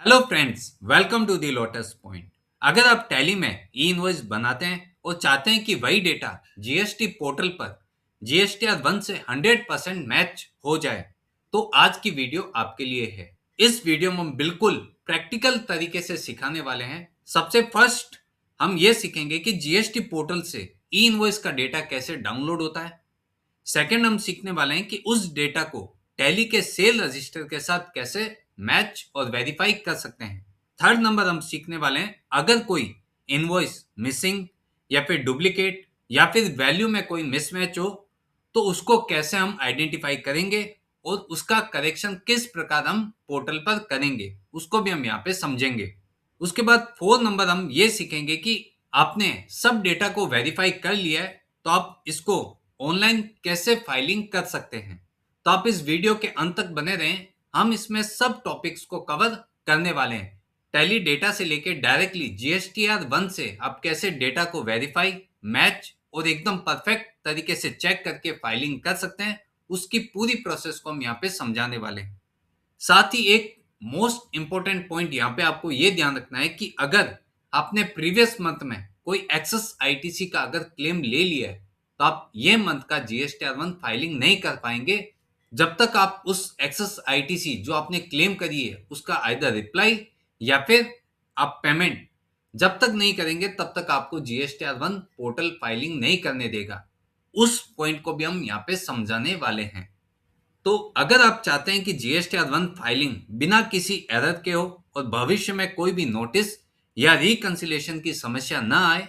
Hello friends, welcome to the Lotus Point. अगर आप tally में ई इनवॉइस बनाते हैं और चाहते हैं कि वही डेटा जीएसटी पोर्टल पर जीएसटीआर 1 से 100% मैच हो जाए, तो आज की वीडियो आपके लिए है। इस वीडियो में हम बिल्कुल प्रैक्टिकल तरीके से सिखाने वाले हैं। सबसे फर्स्ट हम ये सीखेंगे कि जीएसटी पोर्टल से ई इनवॉइस का डेटा कैसे डाउनलोड होता है। सेकंड हम सीखने वाले हैं कि उस डेटा को टैली के सेल रजिस्टर के साथ कैसे मैच और वेरीफाई कर सकते हैं। थर्ड नंबर हम सीखने वाले हैं, अगर कोई इनवॉइस मिसिंग या फिर डुप्लीकेट या फिर वैल्यू में कोई मिसमैच हो तो उसको कैसे हम आइडेंटिफाई करेंगे और उसका करेक्शन किस प्रकार हम पोर्टल पर करेंगे, उसको भी हम यहाँ पे समझेंगे। उसके बाद फोर्थ नंबर हम ये सीखेंगे कि आपने सब डेटा को वेरीफाई कर लिया है तो आप इसको ऑनलाइन कैसे फाइलिंग कर सकते हैं। तो आप इस वीडियो के अंत तक बने रहें, हम इसमें सब टॉपिक्स को कवर करने वाले हैं। टैली डेटा से लेके डायरेक्टली जीएसटीआर 1 से आप कैसे डेटा को वेरीफाई, मैच और एकदम परफेक्ट तरीके से चेक करके फाइलिंग कर सकते हैं, उसकी पूरी प्रोसेस को हम यहाँ पे समझाने वाले हैं। साथ ही एक मोस्ट इंपॉर्टेंट पॉइंट यहाँ पे आपको ये ध्यान रखना है कि अगर आपने प्रीवियस मंथ में कोई एक्सेस आईटीसी का अगर क्लेम ले लिया है तो आप ये मंथ का जीएसटीआर 1 फाइलिंग नहीं कर पाएंगे जब तक आप उस एक्सेस आईटीसी जो आपने क्लेम करी है उसका आइदर रिप्लाई या फिर आप पेमेंट जब तक नहीं करेंगे तब तक आपको जीएसटीआर 1 पोर्टल फाइलिंग नहीं करने देगा। उस पॉइंट को भी हम यहाँ पे समझाने वाले हैं। तो अगर आप चाहते हैं कि जीएसटीआर 1 फाइलिंग बिना किसी एरर के हो और भविष्य में कोई भी नोटिस या रिकंसिलेशन की समस्या ना आए,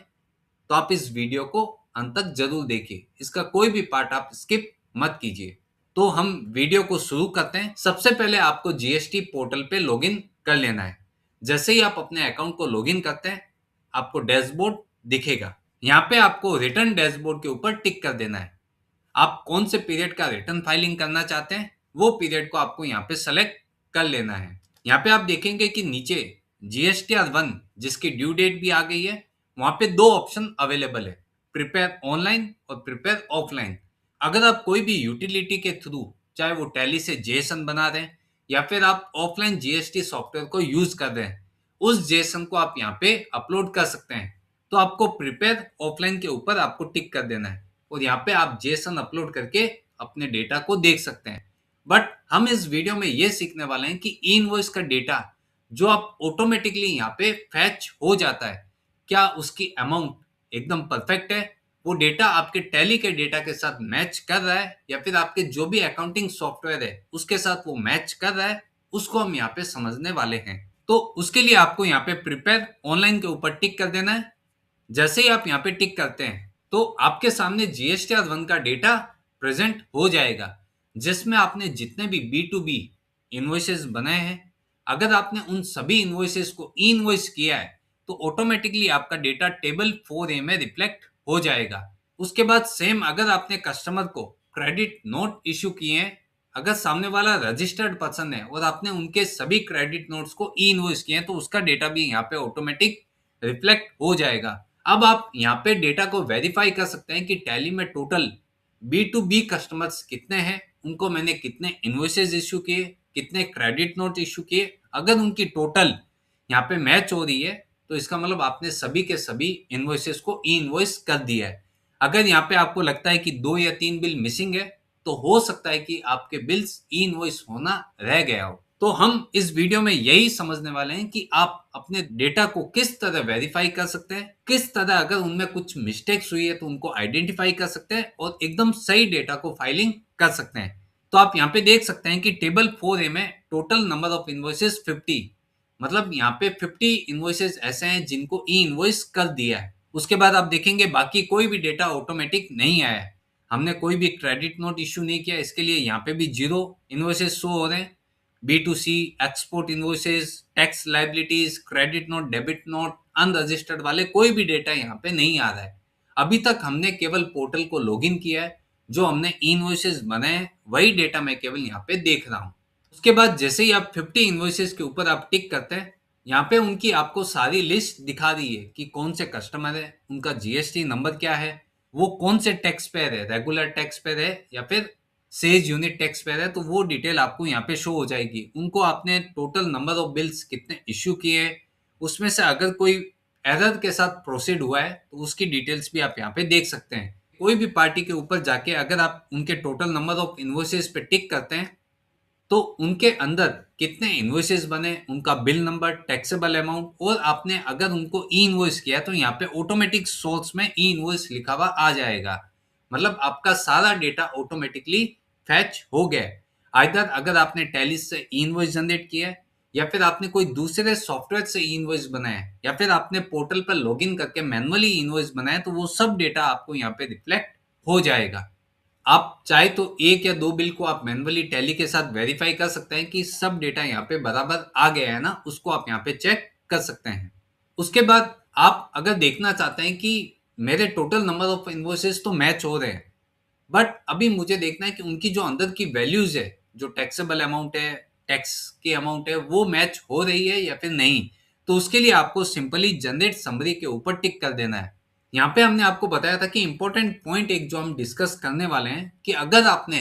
तो आप इस वीडियो को अंत तक जरूर देखिए। इसका कोई भी पार्ट आप स्किप मत कीजिए। तो हम वीडियो को शुरू करते हैं। सबसे पहले आपको जीएसटी पोर्टल पे लॉगिन कर लेना है। जैसे ही आप अपने अकाउंट को लॉगिन करते हैं, आपको डैशबोर्ड दिखेगा। यहाँ पे आपको रिटर्न डैशबोर्ड के ऊपर टिक कर देना है। आप कौन से पीरियड का रिटर्न फाइलिंग करना चाहते हैं वो पीरियड को आपको यहाँ पे सेलेक्ट कर लेना है। यहाँ पे आप देखेंगे कि नीचे जीएसटीआर 1 जिसकी ड्यू डेट भी आ गई है, वहां पे दो ऑप्शन अवेलेबल है, प्रिपेयर ऑनलाइन और प्रिपेयर ऑफलाइन। अगर आप कोई भी यूटिलिटी के थ्रू, चाहे वो टैली से जेसन बना रहे हैं या फिर आप ऑफलाइन जीएसटी सॉफ्टवेयर को यूज कर रहे हैं, उस जेसन को आप यहाँ पे अपलोड कर सकते हैं। तो आपको प्रिपेयर ऑफलाइन के ऊपर आपको टिक कर देना है और यहाँ पे आप जेसन अपलोड करके अपने डेटा को देख सकते हैं। बट हम इस वीडियो में ये सीखने वाले हैं कि ई इनवॉइस का डेटा जो आप ऑटोमेटिकली यहाँ पे फैच हो जाता है, क्या उसकी अमाउंट एकदम परफेक्ट है, वो डेटा आपके टैली के डेटा के साथ मैच कर रहा है या फिर आपके जो भी अकाउंटिंग सॉफ्टवेयर है उसके साथ वो मैच कर रहा है, उसको हम यहाँ पे समझने वाले हैं। तो उसके लिए आपको यहाँ पे प्रिपेयर ऑनलाइन के ऊपर टिक कर देना है। जैसे ही आप यहाँ पे टिक करते हैं तो आपके सामने जीएसटीआर 1 का डेटा प्रेजेंट हो जाएगा, जिसमें आपने जितने भी बी टू बी इन्वॉइसेस बनाए हैं, अगर आपने उन सभी इन्वॉइसेस को ई इन्वॉइस किया है तो ऑटोमेटिकली आपका डेटा टेबल 4A में रिफ्लेक्ट हो जाएगा। उसके बाद सेम अगर आपने कस्टमर को क्रेडिट नोट इशू किए हैं, अगर सामने वाला रजिस्टर्ड पर्सन है और आपने उनके सभी क्रेडिट नोट्स को ई इन्वॉइस किए हैं तो उसका डेटा भी यहाँ पे ऑटोमेटिक रिफ्लेक्ट हो जाएगा। अब आप यहाँ पे डेटा को वेरीफाई कर सकते हैं कि टैली में total B to B customers कितने हैं, उनको मैंने कितने इन्वॉइसेस इशू किए, कितने क्रेडिट नोट इशू किए। अगर उनकी टोटल यहाँ पे मैच हो रही है तो इसका मतलब आपने सभी के सभी इन्वॉइसेस को ई इन्वॉइस कर दिया है। अगर यहाँ पे आपको लगता है कि 2 या 3 बिल मिसिंग है तो हो सकता है कि आपके बिल्स ई इनवॉइस होना रह गया हो। तो हम इस वीडियो में यही समझने वाले हैं कि आप अपने डेटा को किस तरह वेरीफाई कर सकते हैं, किस तरह अगर उनमें कुछ मिस्टेक्स हुई है तो उनको आइडेंटिफाई कर सकते हैं और एकदम सही डेटा को फाइलिंग कर सकते हैं। तो आप यहाँ पे देख सकते हैं कि टेबल 4A में टोटल नंबर ऑफ इन्वॉइसेस 50, मतलब यहाँ पे 50 इन्वॉइसेस ऐसे हैं जिनको ई इन्वॉइस कर दिया है। उसके बाद आप देखेंगे बाकी कोई भी डेटा ऑटोमेटिक नहीं आया है, हमने कोई भी क्रेडिट नोट इशू नहीं किया, इसके लिए यहाँ पे भी 0 इन्वॉइसेस शो हो रहे हैं। B to C, export invoices, tax liabilities, credit note, debit note, unregistered वाले कोई भी डेटा यहाँ पे नहीं आ रहा है। अभी तक हमने केवल पोर्टल को लॉगिन किया है, जो हमने इन्वॉइसेस बनाए हैं वही डेटा मैं केवल यहाँ पे देख रहा हूँ। उसके बाद जैसे ही आप 50 इन्वॉइसेस के ऊपर आप टिक करते हैं, यहाँ पे उनकी आपको सारी लिस्ट दिखा रही है कि कौन से कस्टमर है, उनका जीएसटी नंबर क्या है, वो कौन से टैक्स पेयर है, रेगुलर टैक्स पेयर है या फिर सेज यूनिट टैक्स पेयर है, तो वो डिटेल आपको यहाँ पे शो हो जाएगी। उनको आपने टोटल नंबर ऑफ बिल्स कितने इश्यू किए, उसमें से अगर कोई एरर के साथ प्रोसीड हुआ है तो उसकी डिटेल्स भी आप यहाँ पे देख सकते हैं। कोई भी पार्टी के ऊपर जाके अगर आप उनके टोटल नंबर ऑफ इन्वॉइसेस पे टिक करते हैं तो उनके अंदर कितने इन्वॉइसेस बने, उनका बिल नंबर, टैक्सेबल अमाउंट, और आपने अगर उनको ई इन्वॉइस किया तो यहाँ पे ऑटोमेटिक सोर्स में ई इन्वॉइस लिखा हुआ आ जाएगा। मतलब आपका सारा डेटा ऑटोमेटिकली फैच हो गया है। आइदर अगर आपने टैली से ई इन्वॉइस जनरेट किया है, या फिर आपने कोई दूसरे सॉफ्टवेयर से ई इन्वॉइस बनाया है, या फिर आपने पोर्टल पर लॉगिन करके मैनुअली इन्वॉइस बनाया, तो वो सब डेटा आपको यहाँ पे रिफ्लेक्ट हो जाएगा। आप चाहे तो एक या दो बिल को आप मैन्युअली टैली के साथ वेरीफाई कर सकते हैं कि सब डेटा यहाँ पे बराबर आ गया है ना, उसको आप यहाँ पे चेक कर सकते हैं। उसके बाद आप अगर देखना चाहते हैं कि मेरे टोटल नंबर ऑफ इन्वॉइसेस तो मैच हो रहे हैं, बट अभी मुझे देखना है कि उनकी जो अंदर की वैल्यूज है, जो टैक्सेबल अमाउंट है, टैक्स की अमाउंट है, वो मैच हो रही है या फिर नहीं। तो उसके लिए आपको सिंपली जनरेट समरी के ऊपर टिक कर देना है। यहाँ पे हमने आपको बताया था कि इंपॉर्टेंट पॉइंट एक जो हम डिस्कस करने वाले हैं कि अगर आपने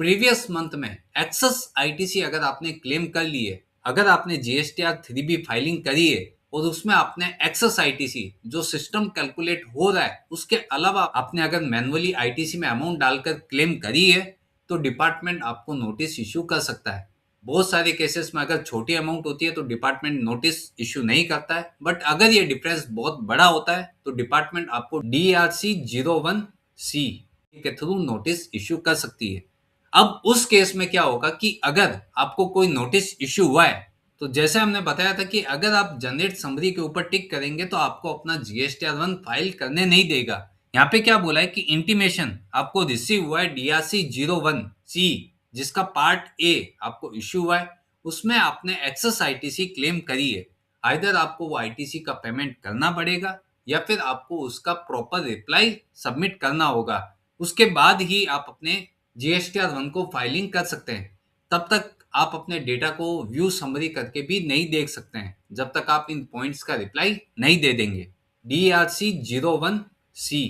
प्रीवियस मंथ में एक्सेस आईटीसी अगर आपने क्लेम कर ली है, अगर आपने जीएसटीआर 3B फाइलिंग करी है और उसमें आपने एक्सेस आईटीसी जो सिस्टम कैलकुलेट हो रहा है उसके अलावा आपने अगर मैनुअली आईटीसी में अमाउंट डालकर क्लेम करी है, तो डिपार्टमेंट आपको नोटिस इश्यू कर सकता है। बहुत सारे केसेस में अगर छोटी अमाउंट होती है तो डिपार्टमेंट नोटिस इश्यू नहीं करता है, बट अगर ये डिफरेंस बहुत बड़ा होता है तो डिपार्टमेंट आपको DRC-01C के थ्रू नोटिस इश्यू कर सकती है। अब उस केस में क्या होगा कि अगर आपको कोई नोटिस इश्यू हुआ है, तो जैसे हमने बताया था कि अगर आप जनरेट समरी के ऊपर टिक करेंगे तो आपको अपना GSTR-1 फाइल करने नहीं देगा। यहाँ पे क्या बोला है कि इंटीमेशन आपको रिसीव हुआ है DRC-01C, जिसका पार्ट ए आपको इश्यू हुआ है, उसमें आपने एक्सेस आईटीसी क्लेम करी है। आइदर आपको वो आईटीसी का पेमेंट करना पड़ेगा या फिर आपको उसका प्रॉपर रिप्लाई सबमिट करना होगा। उसके बाद ही आप अपने GSTR-1 को फाइलिंग कर सकते हैं। तब तक आप अपने डेटा को व्यू समरी करके भी नहीं देख सकते हैं जब तक आप इन पॉइंट्स का रिप्लाई नहीं दे देंगे। DRC-01C।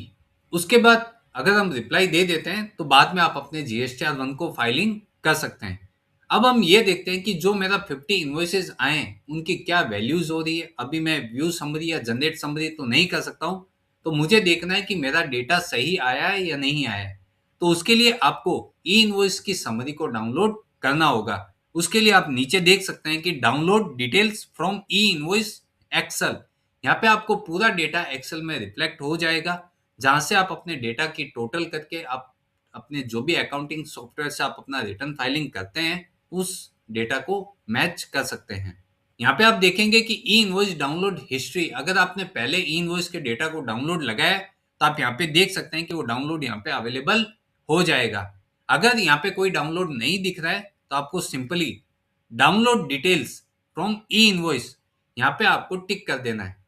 उसके बाद अगर हम रिप्लाई दे देते हैं तो बाद में आप अपने GSTR-1 को फाइलिंग कर सकते हैं। अब हम ये देखते हैं कि जो मेरा 50 इन्वॉइसेस आए हैं उनकी क्या वैल्यूज हो रही है। अभी मैं व्यू समरी या जनरेट समरी तो नहीं कर सकता हूँ, तो मुझे देखना है कि मेरा डेटा सही आया है या नहीं आया है। तो उसके लिए आपको ई इन्वॉइस की समरी को डाउनलोड करना होगा। उसके लिए आप नीचे देख सकते हैं कि download details from E invoice Excel. यहाँ पे आपको पूरा डेटा एक्सेल में रिफ्लेक्ट हो जाएगा, जहां से आप अपने डेटा की टोटल करके आप अपने जो भी अकाउंटिंग सॉफ्टवेयर से आप अपना रिटर्न फाइलिंग करते हैं उस डेटा को मैच कर सकते हैं। यहाँ पे आप देखेंगे कि ई इनवॉइस डाउनलोड हिस्ट्री, अगर आपने पहले ई इनवॉइस के डेटा को डाउनलोड लगाया तो आप यहाँ पे देख सकते हैं कि वो डाउनलोड यहाँ पे अवेलेबल हो जाएगा। अगर यहाँ पे कोई डाउनलोड नहीं दिख रहा है तो आपको simply download details from E invoice यहाँ पे आपको टिक कर देना है।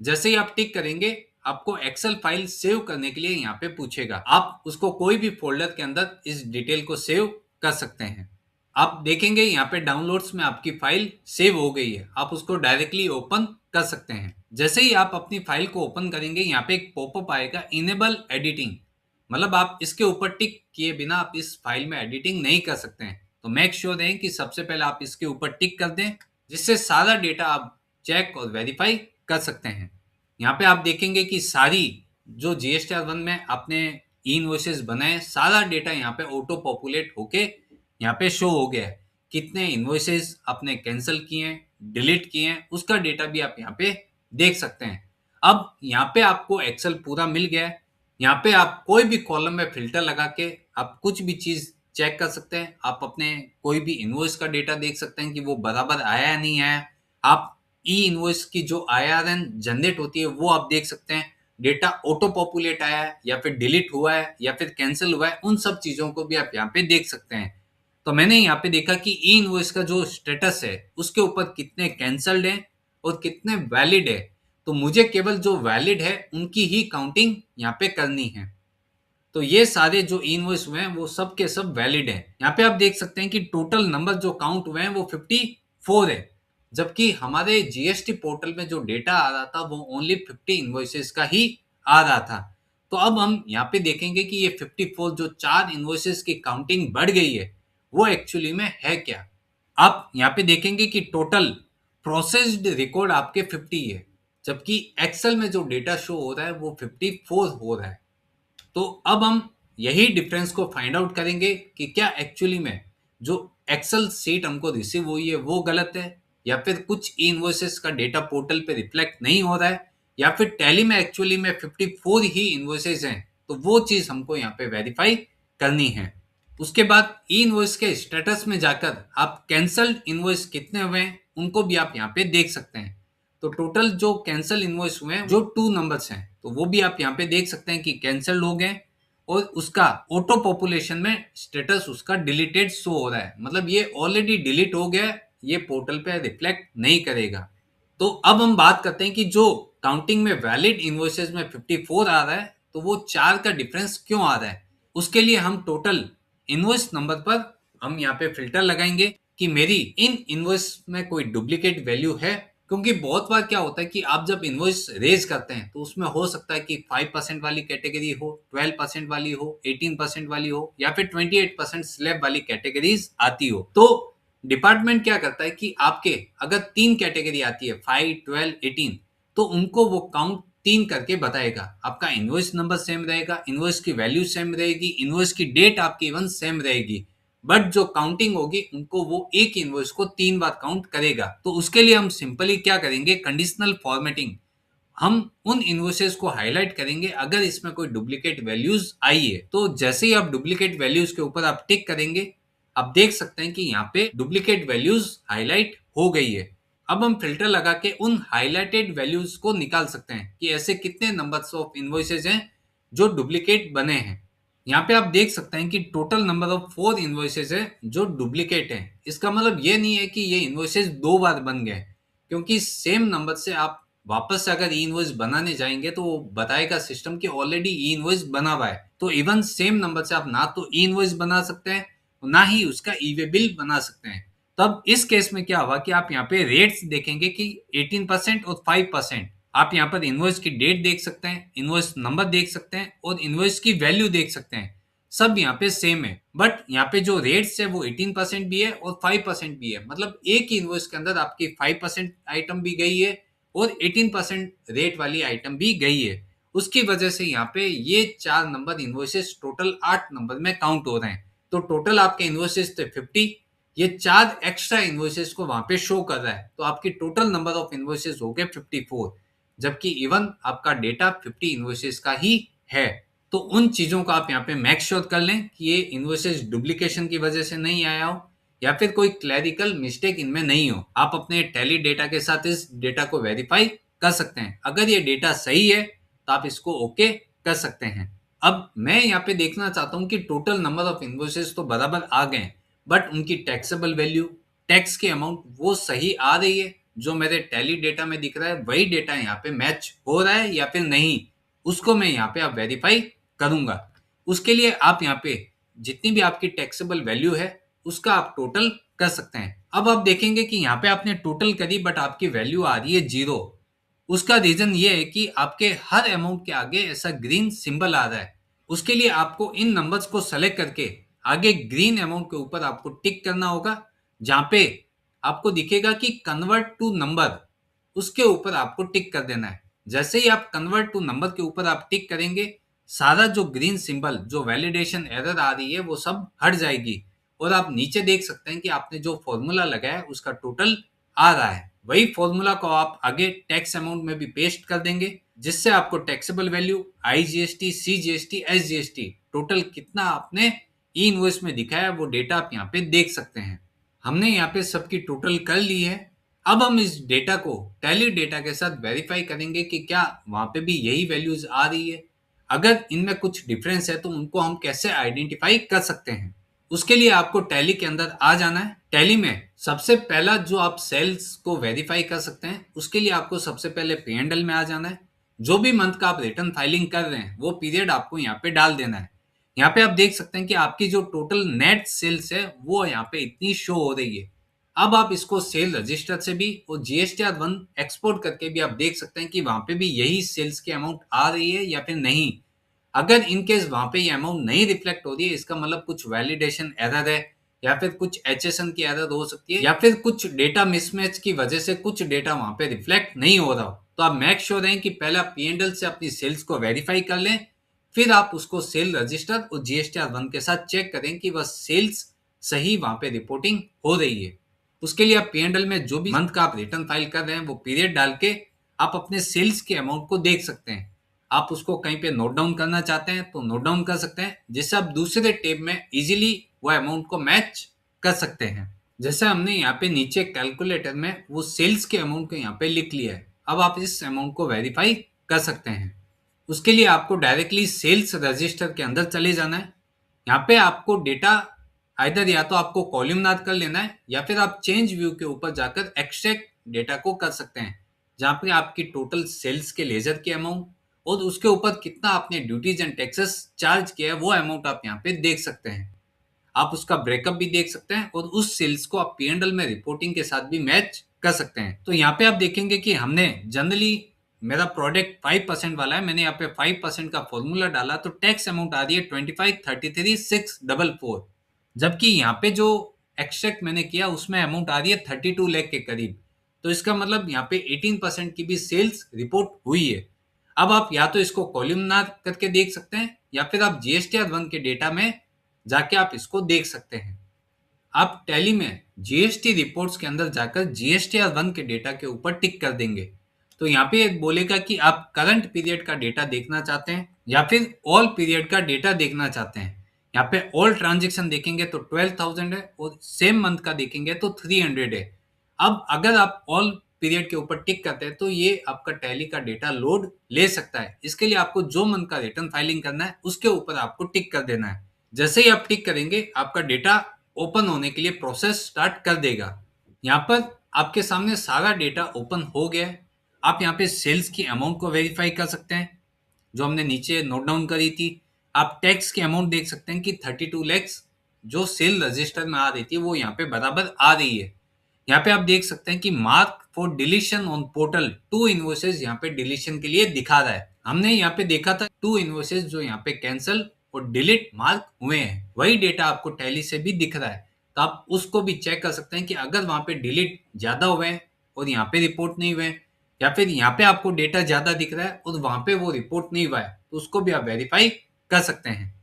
जैसे ही आप टिक करेंगे आपको एक्सेल फाइल सेव करने के लिए यहाँ पे पूछेगा, आप उसको कोई भी फोल्डर के अंदर इस डिटेल को सेव कर सकते हैं। आप देखेंगे यहाँ पे डाउनलोड्स में आपकी फाइल सेव हो गई है, आप उसको डायरेक्टली ओपन कर सकते हैं। जैसे ही आप अपनी फाइल को ओपन करेंगे यहाँ पे एक पॉपअप आएगा इनेबल एडिटिंग, मतलब आप इसके ऊपर टिक किए बिना आप इस फाइल में एडिटिंग नहीं कर सकते हैं। तो मेक श्योर रहें कि सबसे पहले आप इसके ऊपर टिक कर दें, जिससे सारा डेटा आप चेक और वेरीफाई कर सकते हैं। यहाँ पे आप देखेंगे कि सारी जो GSTR-1 में आपने ई इनवॉइसेस बनाए सारा डेटा यहाँ पे ऑटो पॉपुलेट होके यहाँ पे शो हो गया है। कितने इनवॉइसेस आपने कैंसिल किए हैं, डिलीट किए हैं, उसका डेटा भी आप यहाँ पे देख सकते हैं। अब यहाँ पे आपको एक्सेल पूरा मिल गया है। यहाँ पे आप कोई भी कॉलम में फिल्टर लगा के आप कुछ भी चीज चेक कर सकते हैं। आप अपने कोई भी इनवॉइस का डेटा देख सकते हैं कि वो बराबर आया या नहीं आया। आप ई इनवॉइस की जो IRN जनरेट होती है वो आप देख सकते हैं। डेटा ऑटो पॉपुलेट आया है या फिर डिलीट हुआ है या फिर कैंसिल हुआ है, उन सब चीजों को भी आप यहाँ पे देख सकते हैं। तो मैंने यहाँ पे देखा कि ई इनवॉइस का जो स्टेटस है उसके ऊपर कितने कैंसल्ड है और कितने वैलिड है। तो मुझे केवल जो वैलिड है उनकी ही काउंटिंग यहाँ पे करनी है। तो ये सारे जो इनवॉइस हुए हैं वो सब के सब वैलिड हैं। यहाँ पे आप देख सकते हैं कि टोटल नंबर जो काउंट हुए हैं वो 54 है, जबकि हमारे जीएसटी पोर्टल में जो डेटा आ रहा था वो ओनली 50 इनवॉइसेस का ही आ रहा था। तो अब हम यहाँ पे देखेंगे कि ये 54 जो 4 इनवॉइसेस की काउंटिंग बढ़ गई है वो एक्चुअली में है क्या। आप यहाँ पे देखेंगे कि टोटल प्रोसेस्ड रिकॉर्ड आपके 50 है, जबकि एक्सेल में जो डेटा शो हो रहा है वो 54 हो रहा है। तो अब हम यही डिफरेंस को फाइंड आउट करेंगे कि क्या एक्चुअली में जो एक्सेल सीट हमको रिसीव हुई है वो गलत है, या फिर कुछ ई इन्वॉइसेस का डेटा पोर्टल पे रिफ्लेक्ट नहीं हो रहा है, या फिर टैली में एक्चुअली में 54 ही इन्वॉइसेस हैं। तो वो चीज हमको यहाँ पे वेरीफाई करनी है। उसके बाद ई इनवॉइस के स्टेटस में जाकर आप कैंसल्ड इनवॉइस कितने हुए हैं उनको भी आप यहाँ पे देख सकते हैं। तो टोटल जो कैंसल इनवॉइस हुए हैं जो 2 नंबर्स हैं, तो वो भी आप यहाँ पे देख सकते हैं कि कैंसल्ड हो गए, और उसका ऑटो पॉपुलेशन में स्टेटस उसका डिलीटेड शो हो रहा है, मतलब ये ऑलरेडी डिलीट हो गया है, ये पोर्टल पे रिफ्लेक्ट नहीं करेगा। तो अब हम बात करते हैं कि जो काउंटिंग में वैलिड इनवॉइसेस में 54 आ रहा है, तो वो 4 का डिफरेंस क्यों आ रहा है। उसके लिए हम टोटल इनवॉइस नंबर पर हम यहाँ पे फिल्टर लगाएंगे कि मेरी इन इनवॉइस में कोई डुप्लीकेट वैल्यू है। क्योंकि बहुत बार क्या होता है कि आप जब इनवॉइस रेज करते हैं तो उसमें हो सकता है कि 5% वाली कैटेगरी हो, 12% वाली हो, 18% वाली हो, या फिर 28% स्लैब वाली कैटेगरीज आती हो। तो डिपार्टमेंट क्या करता है कि आपके अगर 3 कैटेगरी आती है 5, 12, 18, तो उनको वो काउंट 3 करके बताएगा। आपका इनवॉइस नंबर सेम रहेगा, इनवॉइस की वैल्यू सेम रहेगी, इनवॉइस की डेट आपकी इवन सेम रहेगी, बट जो काउंटिंग होगी उनको वो एक इनवॉइस को 3 बार काउंट करेगा। तो उसके लिए हम सिंपली क्या करेंगे, कंडीशनल फॉर्मेटिंग। हम उन इनवॉइसेस को हाईलाइट करेंगे अगर इसमें कोई डुप्लीकेट वैल्यूज आई है। तो जैसे ही आप डुप्लीकेट वैल्यूज के ऊपर आप टिक करेंगे, आप देख सकते हैं कि यहाँ पे डुप्लीकेट वैल्यूज हाईलाइट हो गई है। अब हम फिल्टर लगा के उन हाईलाइटेड वैल्यूज को निकाल सकते हैं कि ऐसे कितने नंबर्स ऑफ इनवॉइसेस हैं जो डुप्लीकेट बने हैं। यहाँ पे आप देख सकते हैं कि टोटल नंबर ऑफ 4 इनवॉइसेस है जो डुप्लीकेट हैं। इसका मतलब ये नहीं है कि ये इनवॉइसेस 2 बार बन गए, क्योंकि सेम नंबर से आप वापस से अगर ई इनवॉइस बनाने जाएंगे तो वो बताएगा सिस्टम कि ऑलरेडी ई इनवॉइस बना हुआ है। तो इवन सेम नंबर से आप ना तो ई इनवॉइस बना सकते हैं, ना ही उसका ई वे बिल बना सकते हैं। तब इस केस में क्या हुआ कि आप यहाँ पे रेट्स देखेंगे कि 18% और 5%। आप यहाँ पर इनवॉइस की डेट देख सकते हैं, इनवॉइस नंबर देख सकते हैं, और इनवॉइस की वैल्यू देख सकते हैं। सब यहाँ पे सेम है, बट यहाँ पे जो रेट्स है वो 18% भी है और 5% भी है। मतलब एक ही इनवॉइस के अंदर आपकी 5% आइटम भी गई है और 18% रेट वाली आइटम भी गई है। उसकी वजह से यहाँ पे ये 4 नंबर इनवॉइसेस टोटल 8 नंबर में काउंट हो रहे हैं। तो टोटल आपके इनवॉइसेस थे 50, ये 4 एक्स्ट्रा इनवॉइसेस को वहां पे शो कर रहा है, तो आपकी टोटल नंबर ऑफ इनवॉइसेस हो गए 54, जबकि इवन आपका डेटा 50 इनवॉइसेस का ही है। तो उन चीजों को आप यहाँ पे मेक श्योर कर लें कि ये इनवॉइसेस डुप्लीकेशन की वजह से नहीं आया हो, या फिर कोई क्लैरिकल मिस्टेक इनमें नहीं हो। आप अपने टैली डेटा के साथ इस डेटा को वेरीफाई कर सकते हैं। अगर ये डेटा सही है तो आप इसको ओके कर सकते हैं। अब मैं यहाँ पे देखना चाहता हूँ कि टोटल नंबर ऑफ इनवॉइसेस तो बराबर आ गए, बट उनकी टैक्सेबल वैल्यू, टैक्स की अमाउंट वो सही आ रही है, जो मेरे टैली डेटा में दिख रहा है वही डेटा यहाँ पे मैच हो रहा है या फिर नहीं, उसको मैं यहाँ पे आप वेरीफाई करूंगा। उसके लिए आप यहाँ पे जितनी भी आपकी टैक्सेबल वैल्यू है उसका आप टोटल कर सकते हैं। अब आप देखेंगे कि यहाँ पे आपने टोटल करी बट आपकी वैल्यू आ रही है 0। उसका रीजन ये है कि आपके हर अमाउंट के आगे ऐसा ग्रीन सिंबल आ रहा है। उसके लिए आपको इन नंबर्स को सेलेक्ट करके आगे ग्रीन अमाउंट के ऊपर आपको टिक करना होगा, जहां पे आपको दिखेगा कि कन्वर्ट टू नंबर, उसके ऊपर आपको टिक कर देना है। जैसे ही आप कन्वर्ट टू नंबर के ऊपर आप टिक करेंगे, सारा जो ग्रीन सिंबल जो वैलिडेशन एरर आ रही है वो सब हट जाएगी, और आप नीचे देख सकते हैं कि आपने जो फॉर्मूला लगाया है उसका टोटल आ रहा है। वही फॉर्मूला को आप आगे टैक्स अमाउंट में भी पेस्ट कर देंगे, जिससे आपको taxable value, IGST, CGST, SGST total कितना आपने ई इनवॉइस में दिखाया वो डेटा आप यहाँ पे देख सकते हैं। हमने यहाँ पे सबकी टोटल कर ली है। अब हम इस डेटा को टैली डेटा के साथ वेरीफाई करेंगे कि क्या वहां पे भी यही वैल्यूज आ रही है। अगर इनमें कुछ डिफरेंस है तो उनको हम कैसे आइडेंटिफाई कर सकते हैं। उसके लिए आपको टैली के अंदर आ जाना है। टैली में सबसे पहला जो आप सेल्स को वेरीफाई कर सकते हैं, उसके लिए आपको सबसे पहले P&L में आ जाना है। जो भी मंथ का आप रिटर्न फाइलिंग कर रहे हैं वो पीरियड आपको यहाँ पे डाल देना है। यहाँ पे आप देख सकते हैं कि आपकी जो टोटल नेट सेल्स है वो यहाँ पे इतनी शो हो रही है। अब आप इसको सेल रजिस्टर से भी और GSTR1 एक्सपोर्ट करके भी आप देख सकते हैं कि वहां पे भी यही सेल्स की अमाउंट आ रही है या फिर नहीं। अगर इनकेस वहां पे ये अमाउंट नहीं रिफ्लेक्ट हो रही है, इसका मतलब कुछ वैलिडेशन एरर है, या फिर कुछ एचएसएन की एरर हो सकती है, या फिर कुछ डेटा मिसमैच की वजह से कुछ डेटा वहां पे रिफ्लेक्ट नहीं हो रहा हो, तो आप मेक श्योर रहें कि पहले आप पीएनडल से अपनी सेल्स को वेरीफाई कर लें, फिर आप उसको सेल रजिस्टर और जीएसटीआर 1 के साथ चेक करें कि वह सेल्स सही वहां पे रिपोर्टिंग हो रही है। उसके लिए आप पीएनडल में जो भी मंथ का आप रिटर्न फाइल कर रहे हैं वो पीरियड डाल के आप अपने सेल्स के अमाउंट को देख सकते हैं। आप उसको कहीं पे नोट डाउन करना चाहते हैं तो नोट डाउन कर सकते हैं, जिससे आप दूसरे टेब में इजीली वो अमाउंट को मैच कर सकते हैं। जैसे हमने यहाँ पे नीचे कैलकुलेटर में वो सेल्स के अमाउंट को यहाँ पे लिख लिया है, अब आप इस अमाउंट को वेरीफाई कर सकते हैं। उसके लिए आपको डायरेक्टली सेल्स रजिस्टर के अंदर चले जाना है। यहाँ पे आपको डेटा आइदर या तो आपको कॉलमनार कर लेना है, या फिर आप चेंज व्यू के ऊपर जाकर एक्सट्रैक्ट डेटा को कर सकते हैं, जहाँ पे आपकी टोटल सेल्स के लेजर की अमाउंट और उसके ऊपर कितना आपने ड्यूटीज एंड टैक्सेस चार्ज किया है वो अमाउंट आप यहाँ पे देख सकते हैं। आप उसका ब्रेकअप भी देख सकते हैं और उस सेल्स को आप पीएनडल में रिपोर्टिंग के साथ भी मैच कर सकते हैं। तो यहाँ पे आप देखेंगे कि हमने जनरली मेरा प्रोडक्ट 5% वाला है, मैंने यहाँ पे 5% का फॉर्मूला डाला तो टैक्स अमाउंट आ रही है 25,33,644, जबकि यहाँ पे जो एक्सट्रैक्ट मैंने किया उसमें अमाउंट आ रही है 32 लाख के करीब। तो इसका मतलब यहाँ पे 18% की भी सेल्स रिपोर्ट हुई है। अब आप या तो इसको कॉलमनार करके देख सकते हैं, या फिर आप जीएसटीआर 1 के डेटा में जाके आप इसको देख सकते हैं। आप टैली में जीएसटी रिपोर्ट्स के अंदर जाकर जीएसटीआर 1 के डेटा के ऊपर टिक कर देंगे, तो यहाँ पे बोलेगा कि आप करंट पीरियड का डेटा देखना चाहते हैं या फिर ऑल पीरियड का डेटा देखना चाहते हैं। यहाँ पे ऑल ट्रांजेक्शन देखेंगे तो 12,000 है और सेम मंथ का देखेंगे तो 300 है। अब अगर आप ऑल पीरियड के ऊपर टिक करते हैं तो ये आपका टैली का डेटा लोड ले सकता है। इसके लिए आपको जो मंथ का रिटर्न फाइलिंग करना है उसके ऊपर आपको टिक कर देना है। जैसे ही आप टिक करेंगे आपका डेटा ओपन होने के लिए प्रोसेस स्टार्ट कर देगा। यहाँ पर आपके सामने सारा डेटा ओपन हो गया है। आप यहाँ पे सेल्स की अमाउंट को वेरीफाई कर सकते हैं जो हमने नीचे नोट डाउन करी थी। आप टैक्स की अमाउंट देख सकते हैं कि 32 लैक्स जो सेल रजिस्टर में आ रही थी वो यहाँ पे बराबर आ रही है। यहाँ पे आप देख सकते हैं कि mark for deletion on portal 2 invoices यहाँ पे डिलीशन के लिए दिखा रहा है। हमने यहाँ पे देखा था 2 इनवॉइसेस जो यहाँ पे कैंसिल और डिलीट मार्क हुए हैं, वही डेटा आपको टैली से भी दिख रहा है। तो आप उसको भी चेक कर सकते हैं कि अगर वहां पे डिलीट ज्यादा हुए हैं और यहाँ पे रिपोर्ट नहीं हुए, या फिर यहाँ पे आपको डेटा ज्यादा दिख रहा है और वहां पे वो रिपोर्ट नहीं हुआ है, तो उसको भी आप वेरीफाई कर सकते हैं।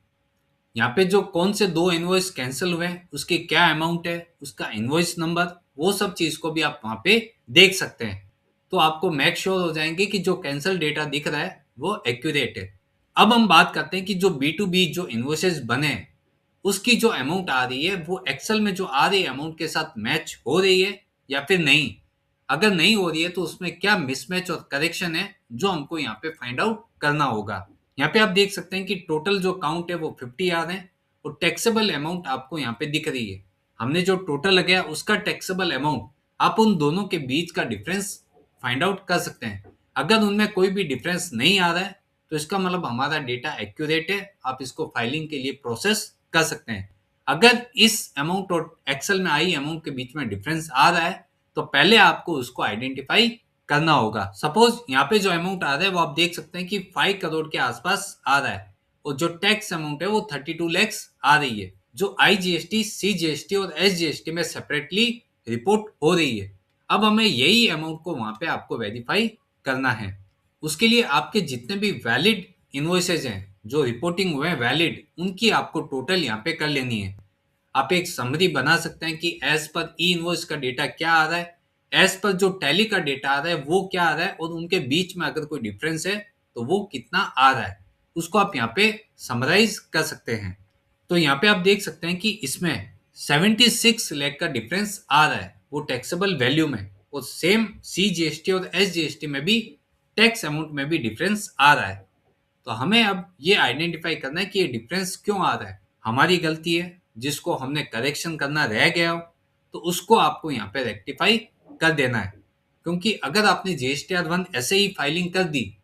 यहाँ पे जो कौन से 2 इनवॉइस कैंसिल हुए हैं, उसकी क्या अमाउंट है, उसका इनवॉइस नंबर, वो सब चीज को भी आप वहां पे देख सकते हैं। तो आपको मेक श्योर हो जाएंगे कि जो कैंसिल डेटा दिख रहा है वो एक्यूरेट है। अब हम बात करते हैं कि जो B2B जो इनवॉइसेस बने हैं उसकी जो अमाउंट आ रही है वो एक्सेल में जो आ रही है अमाउंट के साथ मैच हो रही है या फिर नहीं। अगर नहीं हो रही है तो उसमें क्या मिसमैच और करेक्शन है जो हमको यहाँ पे फाइंड आउट करना होगा। यहाँ पे आप देख सकते हैं कि टोटल जो काउंट है वो 50 आ रहे हैं और टैक्सेबल अमाउंट आपको यहाँ पे दिख रही है। हमने जो टोटल लगाया उसका टैक्सेबल अमाउंट, आप उन दोनों के बीच का डिफरेंस फाइंड आउट कर सकते हैं। अगर उनमें कोई भी डिफरेंस नहीं आ रहा है तो इसका मतलब हमारा डेटा एक्यूरेट है, आप इसको फाइलिंग के लिए प्रोसेस कर सकते हैं। अगर इस अमाउंट और एक्सेल में आई अमाउंट के बीच में डिफरेंस आ रहा है तो पहले आपको उसको आइडेंटिफाई करना होगा। सपोज यहाँ पे जो अमाउंट आ रहा है वो आप देख सकते हैं कि 5 करोड़ के आसपास आ रहा है और जो टैक्स अमाउंट है वो 32 लैक्स आ रही है, जो IGST, CGST और SGST में सेपरेटली रिपोर्ट हो रही है। अब हमें यही अमाउंट को वहां पे आपको वेरीफाई करना है। उसके लिए आपके जितने भी वैलिड इनवॉइसेज हैं जो रिपोर्टिंग हुए हैं वैलिड, उनकी आपको टोटल यहाँ पे कर लेनी है। आप एक समरी बना सकते हैं कि एज पर ई इनवॉइस का डेटा क्या आ रहा है, एज पर जो टैली का डेटा आ रहा है वो क्या आ रहा है, और उनके बीच में अगर कोई डिफरेंस है तो वो कितना आ रहा है, उसको आप यहाँ पे समराइज कर सकते हैं। तो यहाँ पे आप देख सकते हैं कि इसमें 76 लाख का डिफरेंस आ रहा है वो टैक्सेबल वैल्यू में, और सेम CGST और SGST में भी टैक्स अमाउंट में भी डिफरेंस आ रहा है। तो हमें अब ये आइडेंटिफाई करना है कि ये डिफरेंस क्यों आ रहा है। हमारी गलती है जिसको हमने करेक्शन करना रह गया हो तो उसको आपको यहाँ पे रेक्टिफाई कर देना है, क्योंकि अगर आपने GSTR 1 ऐसे ही फाइलिंग कर दी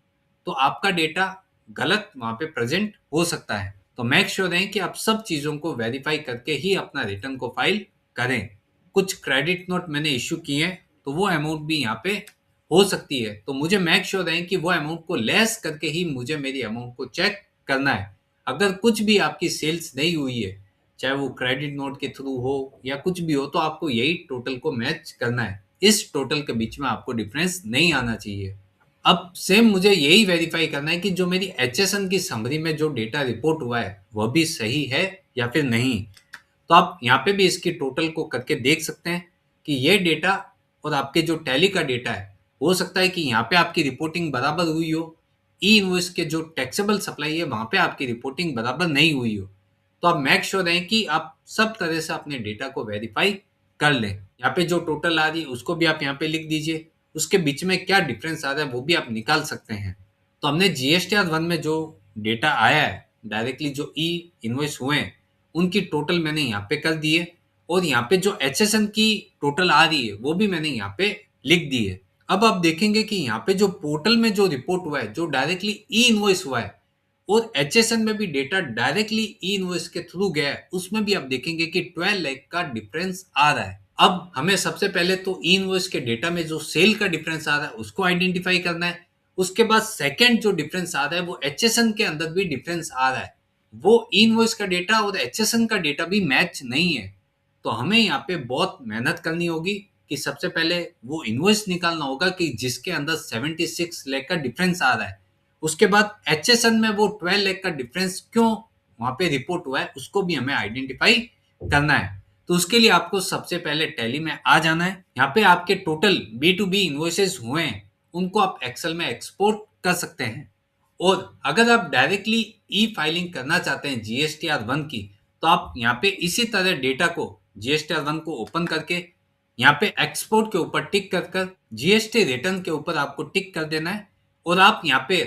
तो आपका डेटा गलत वहां पे प्रेजेंट हो सकता है। तो मेक श्योर रहें कि आप सब चीजों को वेरीफाई करके ही अपना रिटर्न को फाइल करें। कुछ क्रेडिट नोट मैंने इश्यू किए हैं तो वो अमाउंट भी यहाँ पे हो सकती है, तो मुझे मेक श्योर रहें कि वो अमाउंट को लेस करके ही मुझे मेरी अमाउंट को चेक करना है। अगर कुछ भी आपकी सेल्स नहीं हुई है, चाहे वो क्रेडिट नोट के थ्रू हो या कुछ भी हो, तो आपको यही टोटल को मैच करना है। इस टोटल के बीच में आपको डिफरेंस नहीं आना चाहिए। अब सेम मुझे यही वेरीफाई करना है कि जो मेरी एचएसएन की समरी में जो डेटा रिपोर्ट हुआ है वह भी सही है या फिर नहीं। तो आप यहाँ पे भी इसकी टोटल को करके देख सकते हैं कि ये डेटा और आपके जो टैली का डेटा है, हो सकता है कि यहाँ पे आपकी रिपोर्टिंग बराबर हुई हो, ई इनवॉइस के जो टैक्सेबल सप्लाई है वहाँ पे आपकी रिपोर्टिंग बराबर नहीं हुई हो। तो आप मेक श्योर रहें कि आप सब तरह से अपने डेटा को वेरीफाई कर लें। यहाँ पे जो टोटल आ रही है उसको भी आप यहाँ पे लिख दीजिए, उसके बीच में क्या डिफरेंस आ रहा है वो भी आप निकाल सकते हैं। तो हमने जीएसटीआर 1 में जो डेटा आया है, डायरेक्टली जो ई इनवॉइस हुए हैं, उनकी टोटल मैंने यहाँ पे कर दी है, और यहाँ पे जो एचएसएन की टोटल आ रही है वो भी मैंने यहाँ पे लिख दी है। अब आप देखेंगे कि यहाँ पे जो पोर्टल में जो रिपोर्ट हुआ है, जो डायरेक्टली ई इनवॉइस हुआ है, और एचएसएन में भी डेटा डायरेक्टली ई इनवॉइस के थ्रू गया है, उसमें भी आप देखेंगे कि 12 लाख का डिफरेंस आ रहा है। अब हमें सबसे पहले तो ई इनवॉइस के डेटा में जो सेल का डिफरेंस आ रहा है उसको आइडेंटिफाई करना है। उसके बाद सेकंड जो डिफरेंस आ रहा है वो एचएसएन के अंदर भी डिफरेंस आ रहा है, वो ई इनवॉइस का डेटा और एचएसएन का डेटा भी मैच नहीं है। तो हमें यहाँ पे बहुत मेहनत करनी होगी कि सबसे पहले वो इनवॉइस निकालना होगा कि जिसके अंदर 76 लाख का डिफरेंस आ रहा है। उसके बाद एचएसएन में वो 12 लाख का डिफरेंस क्यों वहां पे रिपोर्ट हुआ है उसको भी हमें आइडेंटिफाई करना है। तो उसके लिए आपको सबसे पहले टैली में आ जाना है। यहाँ पे आपके total B to B invoices हुए हैं, उनको आप एक्सेल में एक्सपोर्ट कर सकते हैं। और अगर आप डायरेक्टली ई फाइलिंग करना चाहते हैं जीएसटीआर 1 की, तो आप यहाँ पे इसी तरह डेटा को जीएसटीआर 1 को ओपन करके यहाँ पे एक्सपोर्ट के ऊपर टिक कर कर जीएसटी रिटर्न के ऊपर आपको टिक कर देना है, और आप यहाँ पे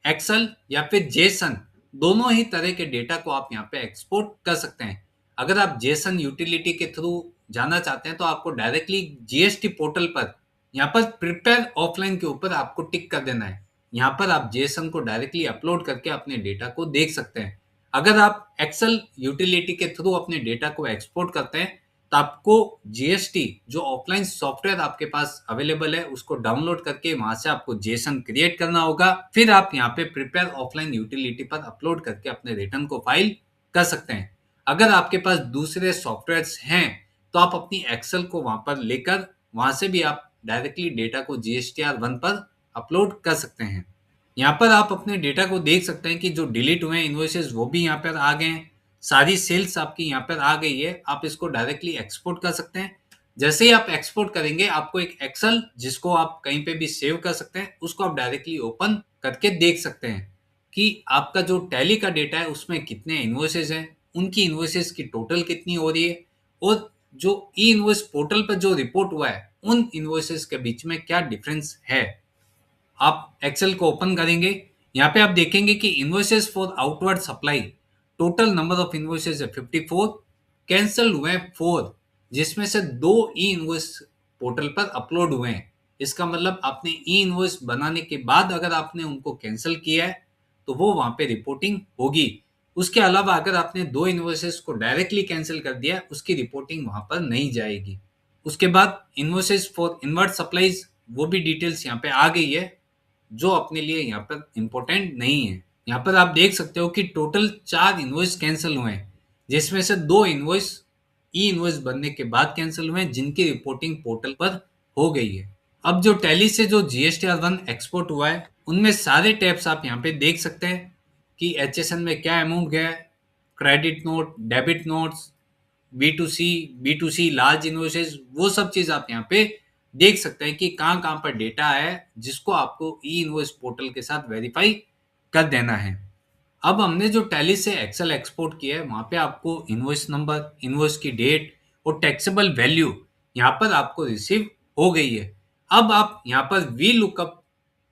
एक्सेल या फिर जेसन दोनों ही तरह के डेटा को आप यहाँ पे एक्सपोर्ट कर सकते हैं। अगर आप जेसन यूटिलिटी के थ्रू जाना चाहते हैं तो आपको डायरेक्टली जीएसटी पोर्टल पर यहाँ पर प्रिपेयर ऑफलाइन के ऊपर आपको टिक कर देना है। यहाँ पर आप जेसन को डायरेक्टली अपलोड करके अपने डेटा को देख सकते हैं। अगर आप एक्सेल यूटिलिटी के थ्रू अपने डेटा को एक्सपोर्ट करते हैं तो आपको जीएसटी जो ऑफलाइन सॉफ्टवेयर आपके पास अवेलेबल है उसको डाउनलोड करके वहां से आपको जेसन क्रिएट करना होगा। फिर आप यहाँ पे प्रिपेयर ऑफलाइन यूटिलिटी पर अपलोड करके अपने रिटर्न को फाइल कर सकते हैं। अगर आपके पास दूसरे सॉफ्टवेयर्स हैं तो आप अपनी एक्सेल को वहां पर लेकर वहां से भी आप डायरेक्टली डेटा को जीएसटीआर 1 पर अपलोड कर सकते हैं। यहाँ पर आप अपने डेटा को देख सकते हैं कि जो डिलीट हुए हैं इन्वॉइसेस वो भी यहाँ पर आ गए हैं, सारी सेल्स आपकी यहाँ पर आ गई है। आप इसको डायरेक्टली एक्सपोर्ट कर सकते हैं। जैसे ही आप एक्सपोर्ट करेंगे आपको एक एक्सेल जिसको आप कहीं पे भी सेव कर सकते हैं उसको आप डायरेक्टली ओपन करके देख सकते हैं कि आपका जो टैली का डेटा है उसमें कितने इन्वॉइसेस हैं, उनकी इन्वॉइसेस की टोटल कितनी हो रही है, और जो ई इन्वॉइस पोर्टल पर जो रिपोर्ट हुआ है उन इन्वॉइसेस के बीच में क्या डिफरेंस है। आप एक्सेल को ओपन करेंगे, यहाँ पे आप देखेंगे कि invoices for outward supply total number of invoices है 54, कैंसल हुए हैं 4, जिसमें से 2 ई इन्वॉइस पोर्टल पर अपलोड हुए हैं। इसका मतलब आपने ई इन्वॉइस बनाने के बाद अगर आपने उनको कैंसिल किया है तो वो वहां पे रिपोर्टिंग होगी। उसके अलावा अगर आपने 2 इन्वॉइसेस को डायरेक्टली कैंसिल कर दिया उसकी रिपोर्टिंग वहां पर नहीं जाएगी। उसके बाद इन्वॉइसेस फॉर इनवर्ट सप्लाईज वो भी डिटेल्स यहाँ पे आ गई है, जो अपने लिए यहाँ पर इम्पोर्टेंट नहीं है। यहाँ पर आप देख सकते हो कि टोटल 4 इन्वॉइस कैंसिल हुए हैं, जिसमें से 2 इन्वॉइस ई इन्वॉइस बनने के बाद कैंसिल हुए हैं जिनकी रिपोर्टिंग पोर्टल पर हो गई है। अब जो टैली से जो जीएसटीआर 1 एक्सपोर्ट हुआ है उनमें सारे टैब्स आप यहाँ पे देख सकते हैं कि एचएसएन में क्या अमाउंट गया है, credit note, debit notes, B to C large invoices, वो सब चीज आप यहाँ पे देख सकते हैं कि कहाँ कहाँ पर डेटा है जिसको आपको ई इनवॉइस पोर्टल के साथ वेरीफाई कर देना है। अब हमने जो टैली से एक्सेल एक्सपोर्ट किया है वहां पे आपको इनवॉइस नंबर, इनवॉइस की डेट और टैक्सेबल वैल्यू यहाँ पर आपको रिसीव हो गई है। अब आप यहाँ पर वी लुकअप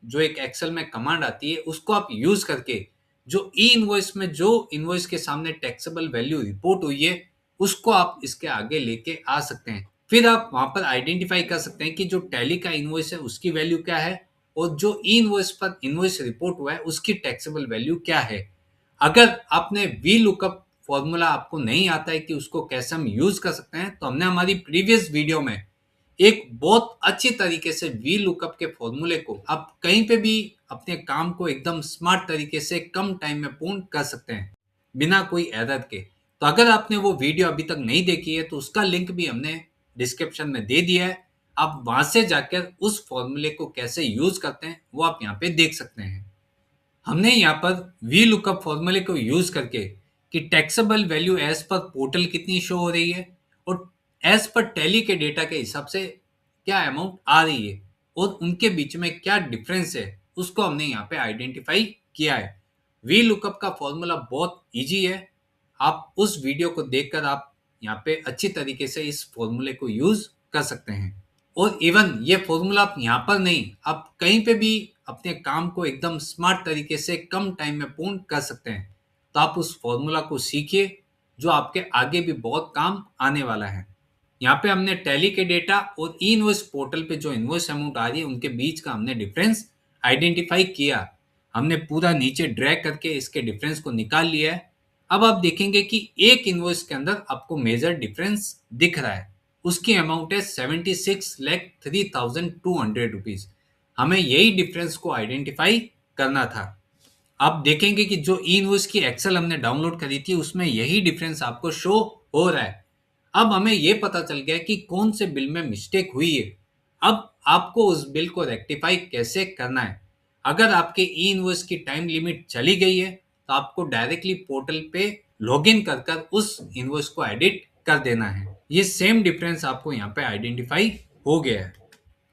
जो एक एक्सेल में कमांड आती है उसको आप यूज करके जो ई इनवॉइस में जो इनवॉइस के सामने टैक्सेबल वैल्यू रिपोर्ट हुई है उसको आप इसके आगे लेके आ सकते हैं। फिर आप वहां पर आइडेंटिफाई कर सकते हैं कि जो टैली का इनवॉइस है उसकी वैल्यू क्या है और जो ई इनवॉइस पर इनवॉइस रिपोर्ट हुआ है उसकी टैक्सेबल वैल्यू क्या है। अगर आपने वी लुकअप फॉर्मूला आपको नहीं आता है कि उसको कैसे हम यूज कर सकते हैं, तो हमने हमारी प्रीवियस वीडियो में एक बहुत अच्छी तरीके से वी लुकअप के फॉर्मूले को आप कहीं पे भी अपने काम को एकदम स्मार्ट तरीके से कम टाइम में पूर्ण कर सकते हैं बिना कोई एरर के। तो अगर आपने वो वीडियो अभी तक नहीं देखी है तो उसका लिंक भी हमने डिस्क्रिप्शन में दे दिया है। आप वहां से जाकर उस फॉर्मूले को कैसे यूज करते हैं वो आप यहाँ पे देख सकते हैं। हमने यहाँ पर वी लुकअप फॉर्मूले को यूज करके कि taxable value as per portal कितनी शो हो रही है और एज पर टैली के डेटा के हिसाब से क्या अमाउंट आ रही है और उनके बीच में क्या डिफरेंस है उसको हमने यहाँ पे आइडेंटिफाई किया है। वी लुकअप का फॉर्मूला बहुत इजी है। आप उस वीडियो को देखकर आप यहाँ पे अच्छी तरीके से इस फॉर्मूले को यूज कर सकते हैं। और इवन ये फॉर्मूला आप यहाँ पर नहीं, आप कहीं पे भी अपने काम को एकदम स्मार्ट तरीके से कम टाइम में पूर्ण कर सकते हैं। तो आप उस फॉर्मूला को सीखिए जो आपके आगे भी बहुत काम आने वाला है। यहाँ पे हमने टैली के डेटा और ई इनवॉइस पोर्टल पे जो इनवॉइस अमाउंट आ रही है उनके बीच का हमने डिफरेंस आइडेंटिफाई किया। हमने पूरा नीचे ड्रैग करके इसके डिफरेंस को निकाल लिया है। अब आप देखेंगे कि एक इनवॉइस के अंदर आपको मेजर डिफरेंस दिख रहा है। उसकी अमाउंट है 76,03,200 रुपीज। हमें यही डिफरेंस को आइडेंटिफाई करना था। आप देखेंगे कि जो ई इनवॉइस की एक्सेल हमने डाउनलोड करी थी उसमें यही डिफरेंस आपको शो हो रहा है। अब हमें यह पता चल गया कि कौन से बिल में मिस्टेक हुई है। अब आपको उस बिल को रेक्टिफाई कैसे करना है। अगर आपके ई इनवॉइस की टाइम लिमिट चली गई है तो आपको डायरेक्टली पोर्टल पे लॉगिन कर कर उस इनवॉइस को एडिट कर देना है। ये सेम डिफरेंस आपको यहाँ पे आइडेंटिफाई हो गया है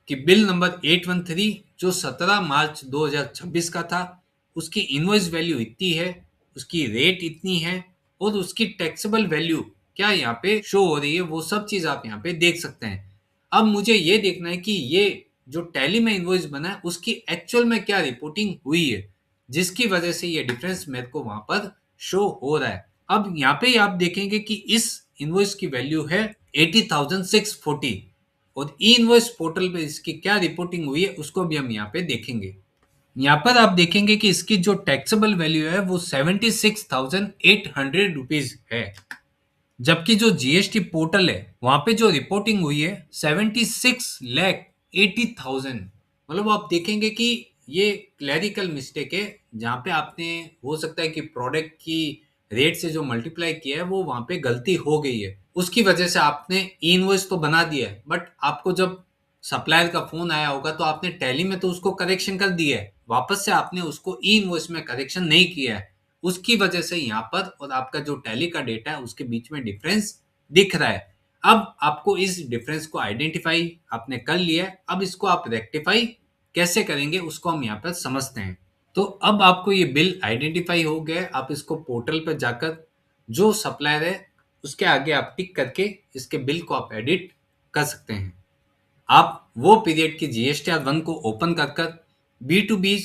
कि बिल नंबर 813 जो 17 मार्च 2026 का था उसकी इनवॉइस वैल्यू इतनी है, उसकी रेट इतनी है और उसकी टैक्सेबल वैल्यू क्या यहाँ पे शो हो रही है वो सब चीज आप यहाँ पे देख सकते हैं। अब मुझे ये देखना है कि ये जो टैली में इनवॉइस बना है उसकी एक्चुअल में क्या रिपोर्टिंग हुई है जिसकी वजह से ये डिफरेंस मेरे को वहां पर शो हो रहा है। अब यहाँ पे आप देखेंगे कि इस इनवॉइस की वैल्यू है 80,640 और ई इनवॉइस पोर्टल पे इसकी क्या रिपोर्टिंग हुई है उसको भी हम यहाँ पे देखेंगे। यहाँ पर आप देखेंगे कि इसकी जो टैक्सेबल वैल्यू है वो 76,800 रुपीज है। जबकि जो जीएसटी पोर्टल है वहां पे जो रिपोर्टिंग हुई है 76,80,000। मतलब आप देखेंगे कि ये क्लैरिकल मिस्टेक है जहाँ पे आपने हो सकता है कि प्रोडक्ट की रेट से जो मल्टीप्लाई किया है वो वहां पे गलती हो गई है। उसकी वजह से आपने ई इनवॉइस तो बना दिया है बट आपको जब सप्लायर का फोन आया होगा तो आपने टैली में तो उसको करेक्शन कर दिया है, वापस से आपने उसको ई इनवॉइस में करेक्शन नहीं किया है। उसकी वजह से यहाँ पर और आपका जो टैली का डेटा है उसके बीच में डिफरेंस दिख रहा है। अब आपको इस डिफरेंस को आइडेंटिफाई आपने कर लिया है। अब इसको आप रेक्टिफाई कैसे करेंगे उसको हम यहाँ पर समझते हैं। तो अब आपको ये बिल आइडेंटिफाई हो गया है। आप इसको पोर्टल पर जाकर जो सप्लायर है उसके आगे आप टिक करके इसके बिल को आप एडिट कर सकते हैं। आप वो पीरियड की GSTR 1 को ओपन कर कर B2B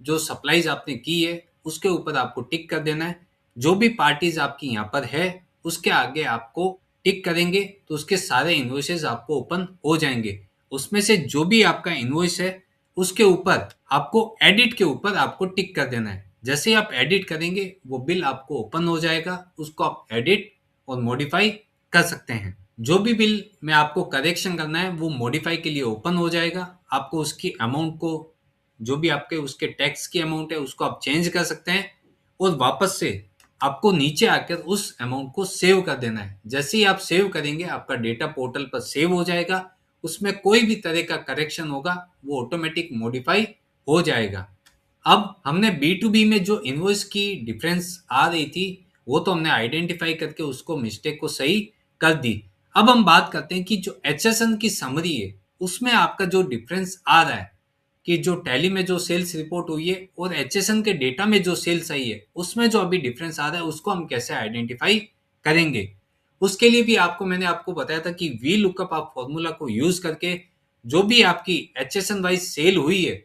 जो सप्लाईज आपने की है उसके ऊपर आपको टिक कर देना है। जो भी पार्टीज आपकी यहाँ पर है उसके आगे आपको टिक करेंगे तो उसके सारे इनवॉइसेस आपको ओपन हो जाएंगे। उसमें से जो भी आपका इनवॉइस है उसके ऊपर आपको एडिट के ऊपर आपको टिक कर देना है। जैसे ही आप एडिट करेंगे वो बिल आपको ओपन हो जाएगा, उसको आप एडिट और मॉडिफाई कर सकते हैं। जो भी बिल में आपको करेक्शन करना है वो मॉडिफाई के लिए ओपन हो जाएगा। आपको उसकी अमाउंट को जो भी आपके उसके टैक्स की अमाउंट है उसको आप चेंज कर सकते हैं और वापस से आपको नीचे आकर उस अमाउंट को सेव कर देना है। जैसे ही आप सेव करेंगे आपका डेटा पोर्टल पर सेव हो जाएगा। उसमें कोई भी तरह का करेक्शन होगा वो ऑटोमेटिक मॉडिफाई हो जाएगा। अब हमने B2B में जो इनवॉइस की डिफरेंस आ रही थी वो तो हमने आइडेंटिफाई करके उसको मिस्टेक को सही कर दी। अब हम बात करते हैं कि जो HSN की समरी है उसमें आपका जो डिफरेंस आ रहा है कि जो टैली में जो सेल्स रिपोर्ट हुई है और HSN के डेटा में जो सेल्स आई है उसमें जो अभी डिफरेंस आ रहा है उसको हम कैसे आइडेंटिफाई करेंगे। उसके लिए भी मैंने आपको बताया था कि वी लुकअप आप फॉर्मूला को यूज करके जो भी आपकी HSN वाइज सेल हुई है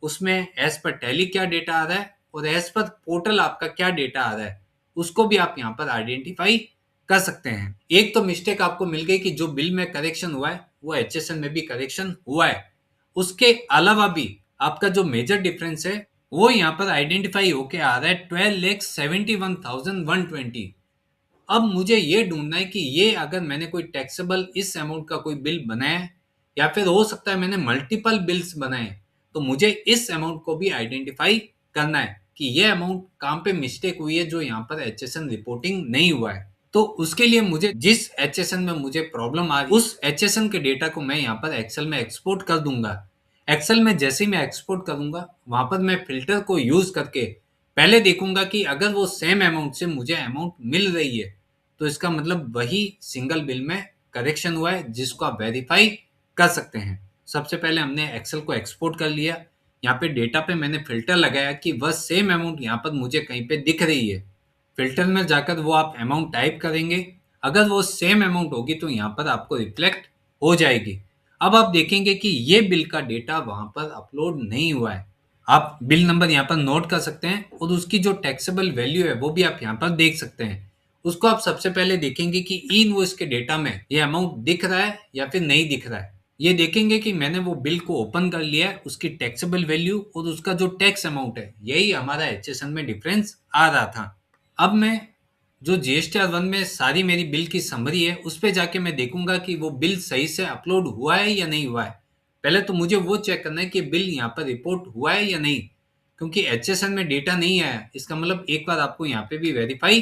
उसमें एज पर टैली क्या डेटा आ रहा है और एज पर पोर्टल आपका क्या डेटा आ रहा है उसको भी आप यहाँ पर आइडेंटिफाई कर सकते हैं। एक तो मिस्टेक आपको मिल गई कि जो बिल में करेक्शन हुआ है वो HSN में भी करेक्शन हुआ है। उसके अलावा भी आपका जो मेजर डिफरेंस है वो यहाँ पर आइडेंटिफाई होके आ रहा है 12,71,120। अब मुझे ये ढूंढना है कि ये अगर मैंने कोई टैक्सेबल इस अमाउंट का कोई बिल बनाया है या फिर हो सकता है मैंने मल्टीपल बिल्स बनाए, तो मुझे इस अमाउंट को भी आइडेंटिफाई करना है कि ये अमाउंट कहाँ पे मिस्टेक हुई है जो यहाँ पर एचएसएन रिपोर्टिंग नहीं हुआ है। तो उसके लिए मुझे जिस एचएसएन में मुझे प्रॉब्लम आ रही है उस एचएसएन के डेटा को मैं यहाँ पर एक्सेल में एक्सपोर्ट कर दूंगा। एक्सेल में जैसे ही मैं एक्सपोर्ट करूंगा वहां पर मैं फिल्टर को यूज करके पहले देखूंगा कि अगर वो सेम अमाउंट से मुझे अमाउंट मिल रही है तो इसका मतलब वही सिंगल बिल में करेक्शन हुआ है जिसको आप वेरीफाई कर सकते हैं। सबसे पहले हमने एक्सेल को एक्सपोर्ट कर लिया। यहाँ पे डेटा पे मैंने फिल्टर लगाया कि वह सेम अमाउंट यहाँ पर मुझे कहीं पे दिख रही है। फिल्टर में जाकर वो आप अमाउंट टाइप करेंगे, अगर वो सेम अमाउंट होगी तो यहाँ पर आपको रिफ्लेक्ट हो जाएगी। अब आप देखेंगे कि ये बिल का डेटा वहां पर अपलोड नहीं हुआ है। आप बिल नंबर यहाँ पर नोट कर सकते हैं और उसकी जो टैक्सेबल वैल्यू है वो भी आप यहाँ पर देख सकते हैं। उसको आप सबसे पहले देखेंगे कि ई इनवॉइस के डेटा में ये अमाउंट दिख रहा है या फिर नहीं दिख रहा है। ये देखेंगे कि मैंने वो बिल को ओपन कर लिया है, उसकी टैक्सेबल वैल्यू और उसका जो टैक्स अमाउंट है यही हमारा एचएसएन में डिफरेंस आ रहा था। अब मैं जो जीएसटीआर 1 में सारी मेरी बिल की समरी है उस पे जाके मैं देखूंगा कि वो बिल सही से अपलोड हुआ है या नहीं हुआ है। पहले तो मुझे वो चेक करना है कि बिल यहाँ पर रिपोर्ट हुआ है या नहीं, क्योंकि एचएसएन में डेटा नहीं आया इसका मतलब एक बार आपको यहाँ पे भी वेरीफाई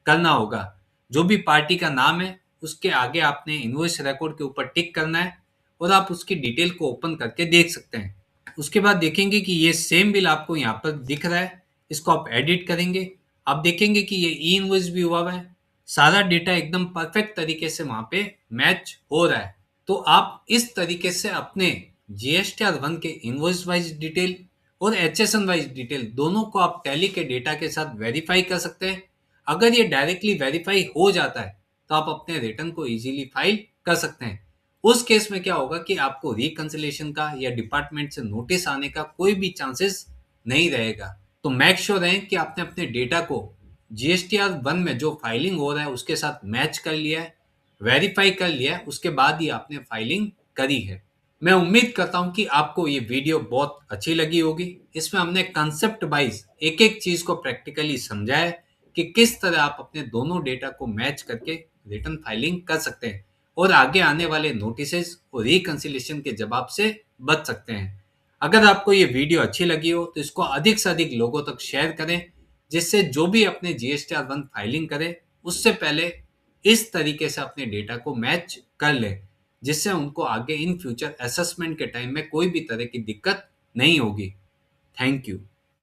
करना होगा। जो भी पार्टी का नाम है उसके आगे आपने इनवॉइस रिकॉर्ड के ऊपर टिक करना है और आप उसकी डिटेल को ओपन करके देख सकते हैं। उसके बाद देखेंगे कि ये सेम बिल आपको यहाँ पर दिख रहा है, इसको आप एडिट करेंगे। आप देखेंगे कि ये ई इनवॉइस भी हुआ है, सारा डेटा एकदम परफेक्ट तरीके से वहां पे मैच हो रहा है। तो आप इस तरीके से अपने जीएसटीआर 1 के इनवॉइस वाइज डिटेल और एचएसएन वाइज डिटेल दोनों को आप टैली के डेटा के साथ वेरीफाई कर सकते हैं। अगर ये डायरेक्टली वेरीफाई हो जाता है तो आप अपने रिटर्न को इजीली फाइल कर सकते हैं। उस केस में क्या होगा कि आपको रिकंसिलेशन का या डिपार्टमेंट से नोटिस आने का कोई भी चांसेस नहीं रहेगा। तो मेक श्योर रहें कि आपने अपने डेटा को जीएसटीआर 1 में जो फाइलिंग हो रहा है उसके साथ मैच कर लिया है, वेरीफाई कर लिया है, उसके बाद ही आपने फाइलिंग करी है। मैं उम्मीद करता हूं कि आपको ये वीडियो बहुत अच्छी लगी होगी। इसमें हमने कंसेप्ट वाइज एक एक चीज को प्रैक्टिकली समझा है कि किस तरह आप अपने दोनों डेटा को मैच करके रिटर्न फाइलिंग कर सकते हैं और आगे आने वाले नोटिसेस और रिकंसिलेशन के जवाब से बच सकते हैं। अगर आपको ये वीडियो अच्छी लगी हो तो इसको अधिक से अधिक लोगों तक शेयर करें, जिससे जो भी अपने जीएसटीआर 1 फाइलिंग करे उससे पहले इस तरीके से अपने डेटा को मैच कर ले, जिससे उनको आगे इन फ्यूचर असेसमेंट के टाइम में कोई भी तरह की दिक्कत नहीं होगी। Thank you.